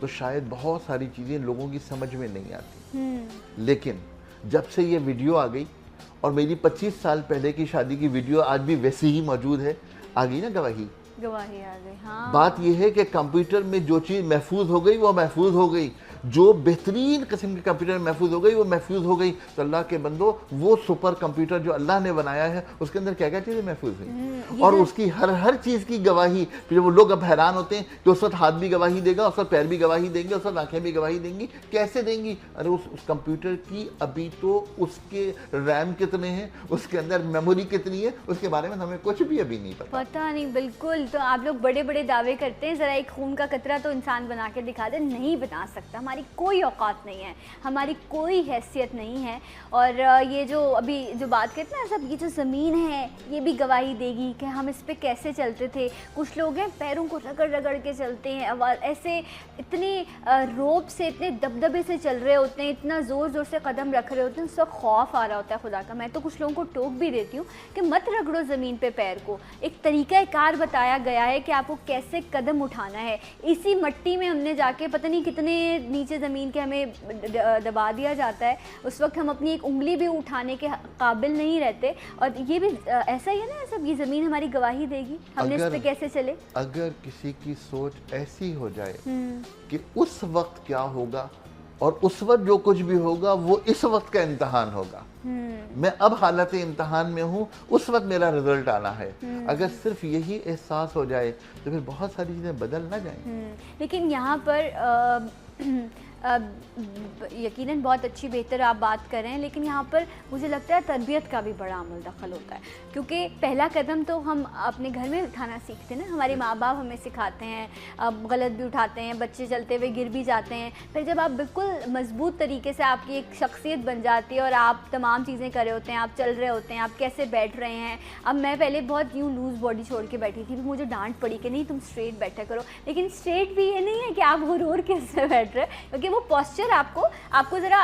Speaker 1: تو شاید بہت ساری چیزیں لوگوں کی سمجھ میں نہیں آتی، لیکن جب سے یہ ویڈیو آ گئی اور میری 25 سال پہلے کی شادی کی ویڈیو آج بھی ویسی ہی موجود ہے، آ گئی نا گواہی
Speaker 2: آ گئی۔ ہاں،
Speaker 1: بات یہ ہے کہ کمپیوٹر میں جو چیز محفوظ ہو گئی وہ محفوظ ہو گئی، جو بہترین قسم کے کمپیوٹر میں محفوظ ہو گئی وہ محفوظ ہو گئی۔ تو اللہ کے بندو، وہ سپر کمپیوٹر جو اللہ نے بنایا ہے اس کے اندر کیا کیا چیزیں محفوظ ہیں، اور اس کی ہر چیز کی گواہی۔ پھر وہ لوگ اب حیران ہوتے ہیں کہ اس وقت ہاتھ بھی گواہی دے گا، اس وقت پیر بھی گواہی دیں گے، اس وقت آنکھیں بھی گواہی دیں گی، کیسے دیں گی؟ ارے اس کمپیوٹر کی ابھی تو اس کے ریم کتنے ہیں، اس کے اندر میموری کتنی ہے، اس کے بارے میں ہمیں کچھ بھی ابھی نہیں
Speaker 2: پتہ نہیں۔ بالکل، تو آپ لوگ بڑے بڑے دعوے کرتے ہیں، ذرا ایک خون کا قطرہ تو انسان بنا کے دکھا دے، نہیں بنا سکتا، ہماری کوئی اوقات نہیں ہے، ہماری کوئی حیثیت نہیں ہے۔ اور یہ جو ابھی جو بات کرتے ہیں سب، یہ جو زمین ہے یہ بھی گواہی دے گی کہ ہم اس پہ کیسے چلتے تھے۔ کچھ لوگ ہیں پیروں کو رگڑ رگڑ کے چلتے ہیں، ایسے اتنے روب سے، اتنے دبدبے سے چل رہے ہوتے ہیں، اتنا زور زور سے قدم رکھ رہے ہوتے ہیں، اس وقت خوف آ رہا ہوتا ہے خدا کا۔ میں تو کچھ لوگوں کو ٹوک بھی دیتی ہوں کہ مت رگڑو زمین پہ پیر کو، ایک طریقہ کار بتایا گیا ہے کہ آپ کو کیسے قدم اٹھانا ہے۔ اسی مٹی میں ہم نے جا کے پتہ نہیں کتنے نیچے زمین کے ہمیں دبا دیا جاتا ہے، اس وقت ہم اپنی ایک انگلی بھی اٹھانے کے قابل نہیں رہتے۔ اور یہ بھی ایسا ہی ہے نا، سب یہ زمین ہماری گواہی دے گی ہم نے اس پہ کیسے چلے۔
Speaker 1: اگر کسی کی سوچ ایسی ہو جائے کہ اس وقت کیا ہوگا اور اس وقت جو کچھ بھی ہوگا وہ اس وقت کا امتحان ہوگا، میں اب حالت امتحان میں ہوں، اس وقت میرا رزلٹ آنا ہے، اگر صرف یہی احساس ہو جائے تو پھر بہت ساری چیزیں بدل نہ جائیں۔
Speaker 2: لیکن یہاں پر یقیناً بہت اچھی بہتر آپ بات کر رہے ہیں، لیکن یہاں پر مجھے لگتا ہے تربیت کا بھی بڑا عمل دخل ہوتا ہے، کیونکہ پہلا قدم تو ہم اپنے گھر میں اٹھانا سیکھتے ہیں نا، ہمارے ماں باپ ہمیں سکھاتے ہیں، غلط بھی اٹھاتے ہیں، بچے چلتے ہوئے گر بھی جاتے ہیں، پھر جب آپ بالکل مضبوط طریقے سے آپ کی ایک شخصیت بن جاتی ہے اور آپ تمام چیزیں کر رہے ہوتے ہیں، آپ چل رہے ہوتے ہیں، آپ کیسے بیٹھ رہے ہیں۔ اب میں پہلے بہت یوں لوز باڈی چھوڑ کے بیٹھی تھی، مجھے ڈانٹ پڑی کہ نہیں تم اسٹریٹ بیٹھا کرو، لیکن اسٹریٹ بھی یہ نہیں ہے کہ آپ غرور کے سے بیٹھ رہے، کیونکہ وہ پوسچر آپ کو ذرا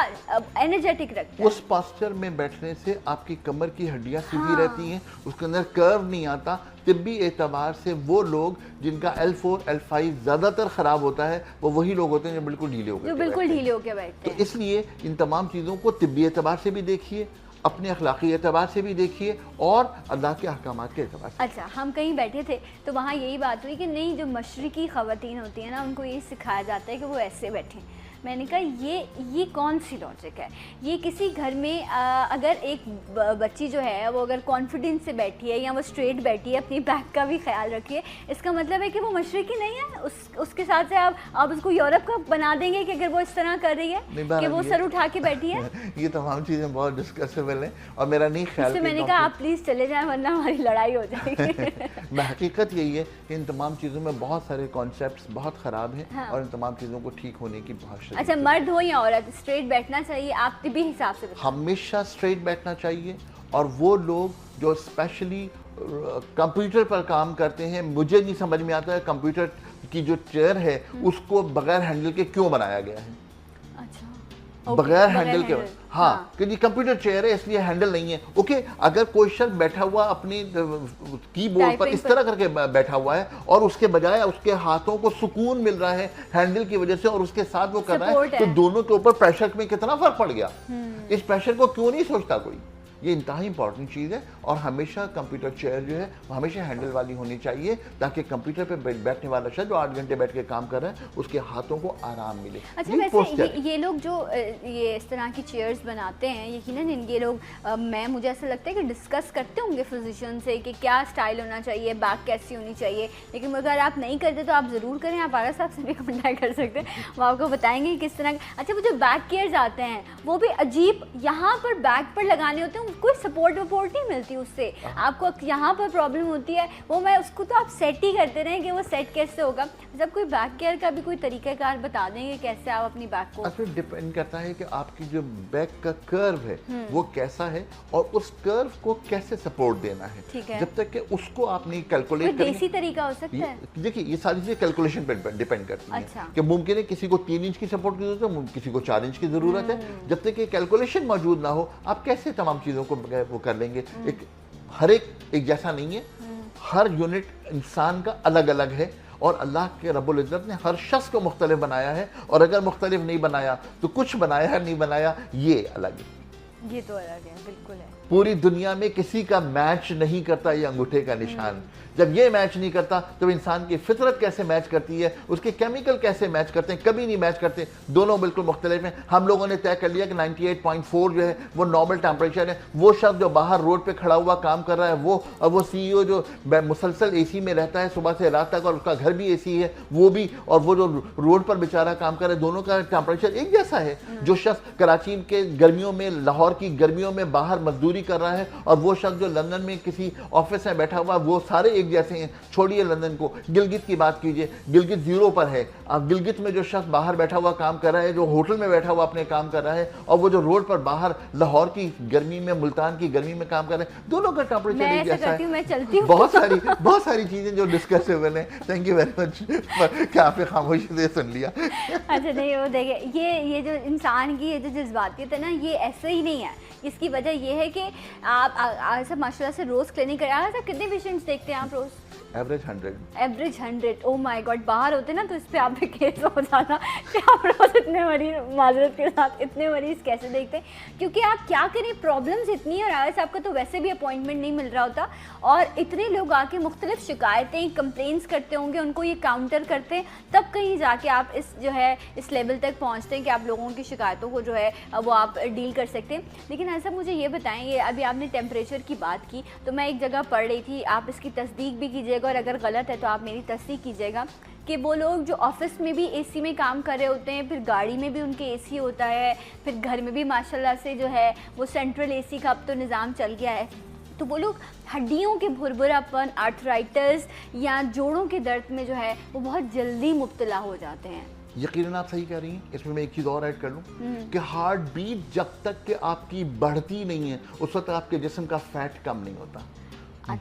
Speaker 2: انرجیٹک رکھتا ہے۔
Speaker 1: اس پاسچر میں بیٹھنے سے آپ کی کمر کی ہڈیاں سیدھی رہتی ہیں، اس کے اندر کرو نہیں آتا۔ طبی اعتبار سے وہ لوگ جن کا L4 L5 زیادہ تر خراب ہوتا ہے وہ وہی لوگ ہوتے ہیں جو بالکل ڈھیلے ہو کے بیٹھتے ہیں۔ تو اس لیے ان تمام چیزوں کو طبی اعتبار سے بھی دیکھیے، اپنے اخلاقی اعتبار سے بھی دیکھیے اور اللہ کے احکامات کے اعتبار سے۔
Speaker 2: اچھا، ہم کہیں بیٹھے تھے تو وہاں یہی بات ہوئی کہ نہیں، جو مشرقی خواتین ہوتی ہیں نا ان کو یہ سکھایا جاتا ہے کہ وہ ایسے بیٹھیں۔ میں نے کہا یہ کون سی لاجک ہے؟ یہ کسی گھر میں اگر ایک بچی جو ہے وہ اگر کانفیڈنس سے بیٹھی ہے یا وہ اسٹریٹ بیٹھی ہے، اپنی بیک کا بھی خیال رکھیے، اس کا مطلب ہے کہ وہ مشرقی نہیں ہے۔ اس کے ساتھ سے آپ اس کو یورپ کا بنا دیں گے کہ اگر وہ اس طرح کر رہی ہے کہ وہ سر اٹھا کے بیٹھی ہے۔
Speaker 1: یہ تمام چیزیں بہت ڈسکسیبل ہیں اور میرا نہیں خیال کہ
Speaker 2: میں نے کہا آپ پلیز چلے جائیں ورنہ ہماری لڑائی ہو جائے گی۔
Speaker 1: میں حقیقت یہی ہے کہ ان تمام چیزوں میں بہت سارے کانسیپٹس بہت خراب ہیں اور ان تمام چیزوں کو ٹھیک ہونے کی بہت شدید۔
Speaker 2: اچھا، مرد ہو یا عورت اسٹریٹ بیٹھنا چاہیے؟ آپ طبی حساب سے
Speaker 1: ہمیشہ اسٹریٹ بیٹھنا چاہیے، اور وہ لوگ جو اسپیشلی کمپیوٹر پر کام کرتے ہیں، مجھے نہیں سمجھ میں آتا ہے کمپیوٹر کی جو چیئر ہے اس کو بغیر ہینڈل کے کیوں بنایا گیا ہے؟ بغیر ہینڈل کے، ہاں کہ یہ کمپیوٹر چیئر ہے اس لیے ہینڈل نہیں ہے۔ اوکے، اگر کوئی شخص بیٹھا ہوا اپنی کی بورڈ پر اس طرح کر کے بیٹھا ہوا ہے اور اس کے بجائے اس کے ہاتھوں کو سکون مل رہا ہے ہینڈل کی وجہ سے اور اس کے ساتھ وہ کر رہا ہے، تو دونوں کے اوپر پریشر میں کتنا فرق پڑ گیا۔ اس پریشر کو کیوں نہیں سوچتا کوئی؟ یہ انتہائی امپورٹنٹ چیز ہے. اور ہمیشہ کمپیوٹر چیئر جو ہے وہ ہمیشہ ہینڈل والی ہونی چاہیے تاکہ کمپیوٹر پہ بیٹھنے والا شخص جو 8 گھنٹے بیٹھ کے کام کر رہا ہے اس کے ہاتھوں کو آرام ملے.
Speaker 2: اچھا ویسے یہ لوگ جو یہ اس طرح کی چیئرز بناتے ہیں یقیناً ان کے لوگ مجھے ایسا لگتا ہے کہ ڈسکس کرتے ہوں گے فزیشین سے کہ کیا اسٹائل ہونا چاہیے, بیک کیسی ہونی چاہیے, لیکن اگر آپ نہیں کرتے تو آپ ضرور کریں. آپ آغا صاحب سے بھی کانٹیکٹ کر سکتے ہیں, وہ آپ کو بتائیں گے کس طرح. اچھا وہ جو بیک کیئرز آتے ہیں وہ بھی عجیب یہاں پر بیک پر لگانے ہوتے ہیں, کوئی سپورٹ وپورٹ نہیں ملتی اس سے. آپ کو یہاں پر پرابلم ہوتی ہے وہ میں اس کو تو آپ سیٹ ہی کرتے رہیں کہ وہ سیٹ کیسے ہوگا. جب کوئی بیک کیئر کا بھی کوئی طریقہ کار بتا دیں گے کیسے آپ اپنی بیک کو.
Speaker 1: اصل ڈیپینڈ کرتا ہے کہ آپ کی جو بیک کا کرو ہے وہ کیسا ہے اور اس کرو کو کیسے سپورٹ دینا ہے. جب تک کہ اس کو آپ نے کیلکولیٹ
Speaker 2: کوئی دیسی طریقہ ہو سکتا ہے.
Speaker 1: دیکھیے یہ ساری چیزیں کیلکولیشن پہ ڈیپینڈ کرتی ہیں کہ ممکن ہے کسی کو 3 انچ کی سپورٹ کی ضرورت ہے, کسی کو 4 انچ کی ضرورت ہے. جب تک کہ کیلکولیشن موجود نہ ہو آپ کیسے تمام چیزوں کو وہ کر لیں گے. ہر ایک جیسا نہیں ہے, ہر یونٹ انسان کا الگ الگ ہے اور اللہ کے رب العزت نے ہر شخص کو مختلف بنایا ہے. اور اگر مختلف نہیں بنایا تو کچھ بنایا نہیں بنایا یہ الگ ہے.
Speaker 2: یہ تو الگ ہے, بالکل ہے.
Speaker 1: پوری دنیا میں کسی کا میچ نہیں کرتا یہ انگوٹھے کا نشان. جب یہ میچ نہیں کرتا تو انسان کی فطرت کیسے میچ کرتی ہے, اس کے کیمیکل کیسے میچ کرتے ہیں, کبھی نہیں میچ کرتے. دونوں بالکل مختلف ہیں. ہم لوگوں نے طے کر لیا کہ 98.4 جو ہے وہ نارمل ٹیمپریچر ہے. وہ شخص جو باہر روڈ پہ کھڑا ہوا کام کر رہا ہے وہ سی ای او جو مسلسل اے سی میں رہتا ہے صبح سے رات تک اور اس کا گھر بھی اے سی ہے وہ بھی, اور وہ جو روڈ پر بیچارہ کام کر رہا ہے, دونوں کا ٹیمپریچر ایک جیسا ہے. جو شخص کراچی کے گرمیوں میں, لاہور کی گرمیوں میں باہر مزدوری کر رہا ہے اور وہ شخص جو لندن میں کسی آفس میں بیٹھا ہوا وہ سارے ایک جیسے ہیں. چھوڑیے لندن کو, گلگت کی بات کیجئے, گلگت 0 پر ہے. اب گلگت میں جو شخص باہر بیٹھا ہوا کام کر رہا ہے, جو ہوٹل میں بیٹھا ہوا اپنے کام کر رہا ہے, اور وہ جو روڈ پر باہر لاہور کی گرمی میں, ملتان کی گرمی میں کام کر رہے ہیں, دونوں کا ٹیمپریچر ایک جیسا ہے. بہت ساری چیزیں جو ڈسکسیبل ہیں. تھینک یو ویری مچ کہ آپ نے خاموشی سے سن لیا.
Speaker 2: اچھا نہیں وہ دیکھیں یہ جو انسان کی جو جذباتیت ہے نا یہ ایسے ہی نہیں ہے. اس کی وجہ یہ ہے کہ آپ سب ماشاء اللہ سے روز کلینک کریں. سب کتنے پیشنٹس دیکھتے ہیں آپ روز؟ ایوریج 100. او مائی گاڈ, باہر ہوتے نا تو اس پہ آپ پہ کیس ہو جانا کہ آپ روز اتنے مریض, معذرت کے ساتھ اتنے مریض کیسے دیکھتے ہیں. کیونکہ آپ کیا کریں, پرابلمس اتنی ہیں. اور آج آپ کا تو ویسے بھی اپوائنٹمنٹ نہیں مل رہا ہوتا اور اتنے لوگ آ کے مختلف شکایتیں کمپلینس کرتے ہوں گے, ان کو یہ کاؤنٹر کرتے ہیں, تب کہیں جا کے آپ اس لیول تک پہنچتے ہیں کہ آپ لوگوں کی شکایتوں کو جو ہے وہ آپ ڈیل کر سکتے ہیں. لیکن ایسا مجھے یہ بتائیں, یہ ابھی آپ نے ٹیمپریچر کی بات کی تو میں ایک جگہ پڑھ رہی تھی, آپ اس کی تصدیق بھی کیجیے اور اگر غلط ہے تو آپ میری تصدیق کیجیے گا, کہ وہ لوگ جو آفس میں بھی اے سی میں کام کر رہے ہوتے ہیں, پھر گاڑی میں بھی ان کے اے سی ہوتا ہے, پھر گھر میں بھی ماشاءاللہ سے جو ہے وہ سینٹرل اے سی کا اب تو نظام چل گیا ہے, تو وہ لوگ ہڈیوں کے بھربھراپن, آرتھرائٹس یا جوڑوں کے درد میں جو ہے وہ بہت جلدی مبتلا ہو جاتے ہیں.
Speaker 1: یقیناً آپ صحیح کہہ رہی ہیں. اس میں ایک چیز اور ایڈ کر لوں کہ ہارٹ بیٹ جب تک کہ آپ کی بڑھتی نہیں ہے اس وقت آپ کے جسم کا فیٹ کم نہیں ہوتا.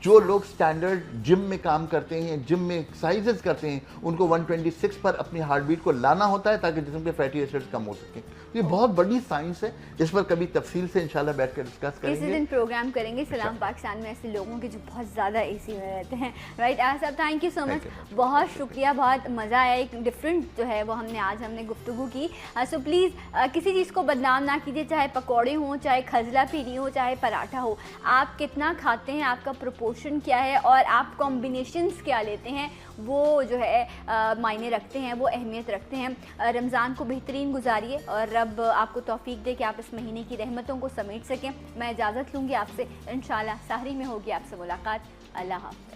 Speaker 1: جو لوگ سٹینڈرڈ جم میں کام کرتے ہیں, جم میں ایکسرسائزز کرتے ہیں, ان کو 126 پر اپنی ہارٹ بیٹ کو لانا ہوتا ہے تاکہ جسم کے فیٹی ایسڈز کم ہو سکیں. یہ بہت بڑی سائنس ہے, اس پر کبھی تفصیل سے انشاءاللہ بیٹھ کر ڈسکس کریں گے.
Speaker 2: کسی دن پروگرام کریں گے. سلام پاکستان میں ایسے لوگوں کے جو بہت زیادہ اے سی میں رہتے ہیں. رائٹ صاحب, تھینک یو سو مچ, بہت شکریہ, بہت مزہ آیا. ایک ڈفرینٹ جو ہے وہ ہم نے گفتگو کی. سو پلیز کسی چیز کو بدنام نہ کیجیے, چاہے پکوڑے ہوں, چاہے کھجلا پھیری ہو, چاہے پراٹھا ہو. آپ کتنا کھاتے ہیں, آپ کا پروپورشن کیا ہے اور آپ کمبینیشنز کیا لیتے ہیں, وہ جو ہے معنی رکھتے ہیں, وہ اہمیت رکھتے ہیں. رمضان کو بہترین گزاریے اور رب آپ کو توفیق دے کہ آپ اس مہینے کی رحمتوں کو سمیٹ سکیں. میں اجازت لوں گی آپ سے, انشاءاللہ سحری میں ہوگی آپ سے ملاقات. اللہ حافظ.